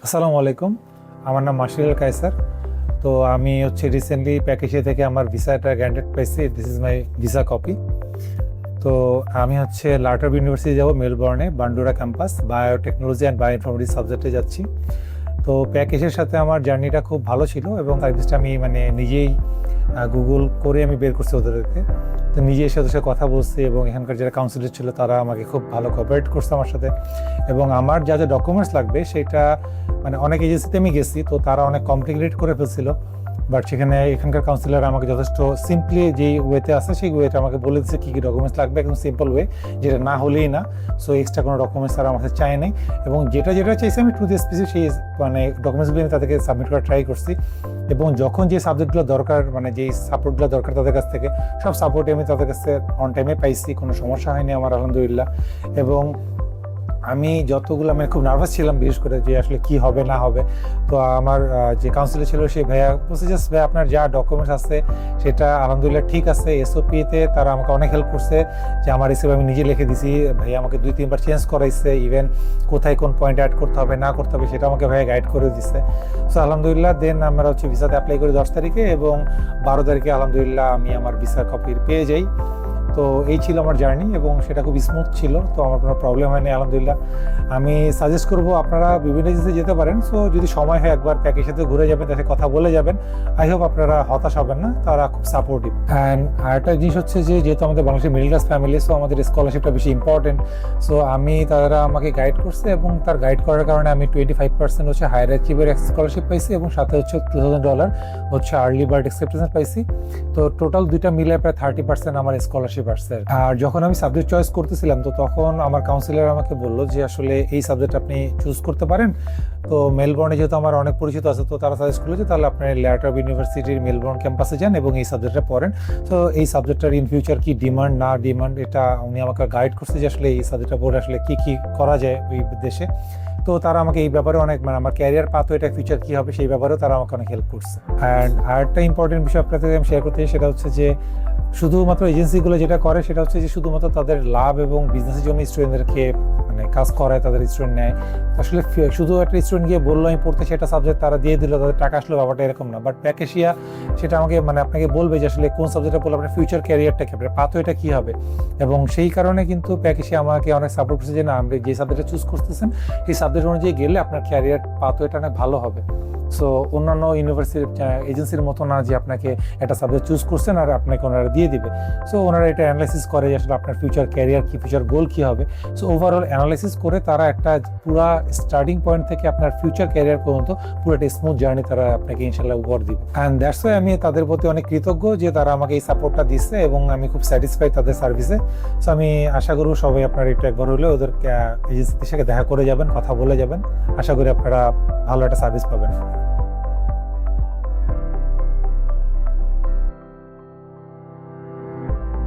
আসসালামু আলাইকুম। আমার নাম মাশরুল কায়সার। তো আমি রিসেন্টলি প্যাকেজে থেকে আমার ভিসাটা গ্র্যান্টেড পাইছি। This is my visa copy. তো আমি লারটব ইউনিভার্সিটি যাব মেলবোর্নে, বান্ডুরা ক্যাম্পাস, বায়োটেকনোলজি অ্যান্ড বায়োইনফরমেটিক্স সাবজেক্টে যাচ্ছি। তো প্যাকেজের সাথে আমার জার্নিটা খুব ভালো ছিল এবং সার্ভিসটা আমি নিজেই গুগল করে আমি বের করছি ওদেরকে। তো নিজে এসে ওদের সাথে কথা বলছি এবং এখানকার যারা কাউন্সিলর ছিল তারা আমাকে খুব ভালো কোঅপারেট করছে আমার সাথে। এবং আমার যা যা ডকুমেন্টস লাগবে সেটা অনেক এজেন্সিতে আমি গেছি, তো তারা অনেক কমপ্লিকেটেড করে ফেলছিল। বাট সেখানে এখানকার কাউন্সিলর আমাকে যথেষ্ট সিম্পলি যেই ওয়েতে আছে সেই ওয়েতে আমাকে বলে দিচ্ছে কী কী ডকুমেন্টস লাগবে, একদম সিম্পল ওয়ে, যেটা না হলেই না। সো এক্সট্রা কোনো ডকুমেন্টস তারা আমার কাছে চায় নাই এবং যেটা চাইছে আমি টু দি স্পেসিফিক সেই ডকুমেন্টসগুলো আমি তাদেরকে সাবমিট করার ট্রাই করছি। এবং যখন যে সাবজেক্টগুলো দরকার, যেই সাপোর্টগুলো দরকার তাদের কাছ থেকে, সব সাপোর্টে আমি তাদের কাছে অন টাইমে পাইছি, কোনো সমস্যা হয়নি আমার, আলহামদুলিল্লাহ। এবং আমি যতগুলো খুব নার্ভাস ছিলাম, বিশেষ করে যে আসলে কি হবে না হবে। তো আমার যে কাউন্সিলর ছিল সেই ভাইয়া বলছে জাস্ট ভাই আপনার যা ডকুমেন্টস আছে সেটা আলহামদুলিল্লাহ ঠিক আছে। এসওপিতে তারা আমাকে অনেক হেল্প করছে, যে আমার এসওপি আমি নিজে লিখে দিছি, ভাইয়া আমাকে 2-3 বার চেঞ্জ করাইছে, ইভেন কোথায় কোন পয়েন্ট অ্যাড করতে হবে না করতে হবে সেটা আমাকে ভাইয়া গাইড করে দিচ্ছে। সো আলহামদুলিল্লাহ দেন আমরা ভিসাতে অ্যাপ্লাই করি 10 তারিখে এবং 12 তারিখে আলহামদুলিল্লাহ আমি আমার ভিসা কপি পেয়ে যাই। তো এই ছিল আমার জার্নি এবং সেটা খুব স্মুথ ছিল, তো আমার কোনো প্রবলেম হয়নি আলহামদুলিল্লাহ। আমি সাজেস্ট করব আপনারা বিভিন্ন এজেন্সিতে যেতে পারেন। সো যদি সময় হয় একবার প্যাকের সাথে ঘুরে যাবেন, তাদের কথা বলে যাবেন। আই হোপ আপনারা হতাশ হবেন না, তারা খুব সাপোর্টিভ। অ্যান্ড আরেকটা জিনিস যেহেতু আমাদের বাংলাদেশের মিডল ক্লাস ফ্যামিলি, সো আমাদের স্কলারশিপটা বেশি ইম্পর্টেন্ট। সো তারা আমাকে গাইড করছে এবং তার গাইড করার কারণে আমি 25% হায়ার অ্যাচিভের স্কলারশিপ পাইছি এবং সাথে $2,000 আর্লি বার্ড অ্যাকসেপ্টেন্স পাইছি। তো টোটাল দুইটা মিলে প্রায় 30% আমার স্কলারশিপ আসছে। আর যখন আমি সাবজেক্ট চয়েস করতেছিলাম, তো তখন আমার কাউন্সিলর আমাকে বললো যে আসলে এই সাবজেক্ট আপনি চুজ করতে পারেন। তো মেলবোর্নে যেহেতু আমার অনেক পরিচিত আছে, তো তারা সাজেস্ট করলো যে তাহলে আপনি লারটব ইউনিভার্সিটির মেলবোর্ন ক্যাম্পাসে যান এবং এই সাবজেক্টটা পড়েন। তো এই সাবজেক্টটার ইন ফিউচার কি ডিমান্ড না ডিমান্ড, এটা উনি আমাকে গাইড করছে যে আসলে এই সাবজেক্টটা পড়ে আসলে কি কি করা যায় ওই দেশে। তো তারা আমাকে এই ব্যাপারে অনেক আমার ক্যারিয়ার পাথ, এটা ফিউচার কী হবে সেই ব্যাপারেও তারা আমাকে অনেক হেল্প করছে। অ্যান্ড আরেকটা ইম্পর্টেন্ট বিষয় আপনাদের আমি শেয়ার করতে চাই, সেটা যে শুধুমাত্র এজেন্সিগুলো যেটা করে সেটা যে শুধুমাত্র তাদের লাভ এবং বিজনেসের জন্য স্টুডেন্টদেরকে কাজ করায়, তাদের স্টুডেন্ট নেয়। আসলে শুধু একটা স্টুডেন্ট গিয়ে বললো আমি পড়তে, সেটা সাবজেক্ট তারা দিয়ে দিল, তাদের টাকা আসলো, ব্যাপারটা এরকম না। বাট প্যাকেশিয়া সেটা আমাকে আপনাকে বলবে যে আসলে কোন সাবজেক্টটা পড়লে আপনার ফিউচার ক্যারিয়ারটা কি, আপনার পাথওয়েটা কী হবে। এবং সেই কারণে কিন্তু প্যাকেশিয়া আমাকে অনেক সাপোর্ট করছে যে না, আপনি যে সাবজেক্টটা চুজ করতেছেন সেই সাবজেক্ট অনুযায়ী গেলে আপনার ক্যারিয়ার পাথওয়েটা অনেক ভালো হবে। সো অন্যান্য ইউনিভার্সিটির এজেন্সির মতো না যে আপনাকে একটা সাবজেক্ট চুজ করছেন আর আপনাকে ওনারা দিয়ে দিবে। সো ওনারা এটা অ্যানালাইসিস করে যে আসলে আপনার ফিউচার ক্যারিয়ার কি, ফিউচার গোল কী হবে। সো ওভারঅল অ্যানালাইসিস করে তারা একটা পুরা স্টার্টিং পয়েন্ট থেকে আপনার ফিউচার ক্যারিয়ার পর্যন্ত পুরো একটা স্মুথ জার্নি তারা আপনাকে ইনশাল্লাহ উপহার দিবে। অ্যান্ড দ্যাটস ওয়াই আমি তাদের প্রতি অনেক কৃতজ্ঞ যে তারা আমাকে এই সাপোর্টটা দিচ্ছে এবং আমি খুব স্যাটিসফাইড তাদের সার্ভিসে। সো আমি আশা করব সবাই আপনারা একটু একবার হলেও ওদের এজেন্সির সাথে দেখা করে যাবেন, কথা বলে যাবেন। আশা করি আপনারা ভালো একটা সার্ভিস পাবেন।